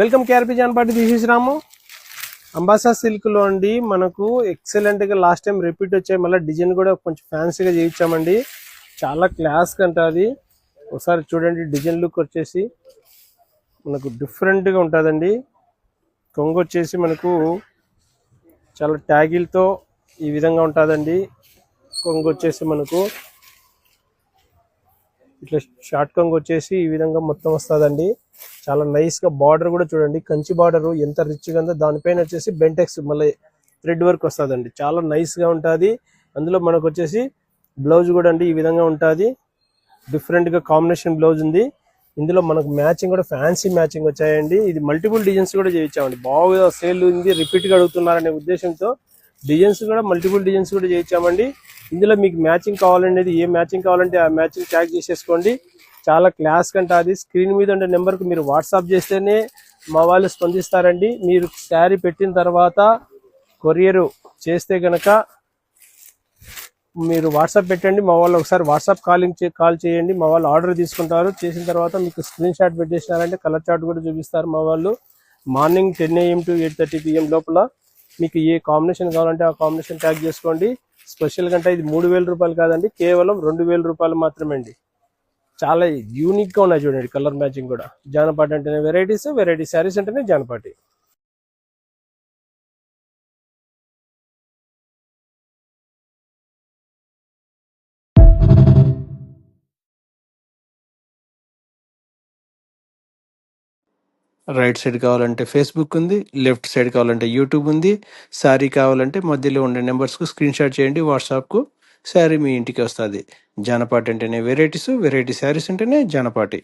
Welcome KRP జాన్పాటి, this is రాము. అంబాసా సిల్క్లో అండి మనకు ఎక్సలెంట్గా లాస్ట్ టైం రిపీట్ వచ్చాయి. మళ్ళీ డిజైన్ కూడా కొంచెం ఫ్యాన్సీగా చేయించామండి. చాలా క్లాస్గా ఉంటుంది. ఒకసారి చూడండి, డిజైన్ లుక్ వచ్చేసి మనకు డిఫరెంట్గా ఉంటుందండి. కొంగు వచ్చేసి మనకు చాలా ట్యాగిల్తో ఈ విధంగా ఉంటుందండి. కొంగు వచ్చేసి మనకు ఇట్లా షార్ట్ కొంగు వచ్చేసి ఈ విధంగా మొత్తం వస్తుందండి. చాలా నైస్గా బార్డర్ కూడా చూడండి, కంచి బార్డర్ ఎంత రిచ్గా ఉందో. దానిపైన వచ్చేసి బెంటెక్స్ మళ్ళీ థ్రెడ్ వర్క్ వస్తుందండి. చాలా నైస్గా ఉంటుంది. అందులో మనకు వచ్చేసి బ్లౌజ్ కూడా అండి ఈ విధంగా ఉంటుంది. డిఫరెంట్గా కాంబినేషన్ బ్లౌజ్ ఉంది. ఇందులో మనకు మ్యాచింగ్ కూడా ఫ్యాన్సీ మ్యాచింగ్ వచ్చాయండి. ఇది మల్టిపుల్ డిజైన్స్ కూడా చేయించామండి. బాగా సేల్ ఉంది, రిపీట్గా అడుగుతున్నారనే ఉద్దేశంతో డిజైన్స్ కూడా మల్టిపుల్ డిజైన్స్ కూడా చేయించామండి. ఇందులో మీకు మ్యాచింగ్ కావాలనేది, ఏ మ్యాచింగ్ కావాలంటే ఆ మ్యాచింగ్ ట్యాగ్ చేసేసుకోండి. చాలా క్లాస్ కంటే అది స్క్రీన్ మీద ఉండే నెంబర్కి మీరు వాట్సాప్ చేస్తేనే మా వాళ్ళు స్పందిస్తారండి. మీరు శారీ పెట్టిన తర్వాత కొరియర్ చేస్తే కనుక మీరు వాట్సాప్ పెట్టండి. మా వాళ్ళు ఒకసారి వాట్సాప్ కాల్ చేయండి. మా వాళ్ళు ఆర్డర్ తీసుకుంటారు. చేసిన తర్వాత మీకు స్క్రీన్ షాట్ పెట్టేసినారంటే కలర్ చార్ట్ కూడా చూపిస్తారు మా వాళ్ళు. మార్నింగ్ 10 AM to 8:30 PM లోపల మీకు ఏ కాంబినేషన్ కావాలంటే ఆ కాంబినేషన్ ట్యాగ్ చేసుకోండి. స్పెషల్ కంటే ఇది 3,000 రూపాయలు కాదండి, కేవలం 2,000 రూపాయలు మాత్రమే అండి. చాలా యూనిక్గా ఉన్నాయి చూడండి, కలర్ మ్యాచింగ్ కూడా. జానపాటి అంటేనే వెరైటీస్, వెరైటీ శారీస్ అంటేనే జానపాటి. రైట్ సైడ్ కావాలంటే ఫేస్బుక్ ఉంది, లెఫ్ట్ సైడ్ కావాలంటే యూట్యూబ్ ఉంది. శారీ కావాలంటే మధ్యలో ఉండే నెంబర్స్కు స్క్రీన్ షాట్ చేయండి వాట్సాప్కు. శారీ మీ ఇంటికి వస్తుంది. జానపాటి అంటేనే వెరైటీస్, వెరైటీ శారీస్ అంటేనే జానపాటి.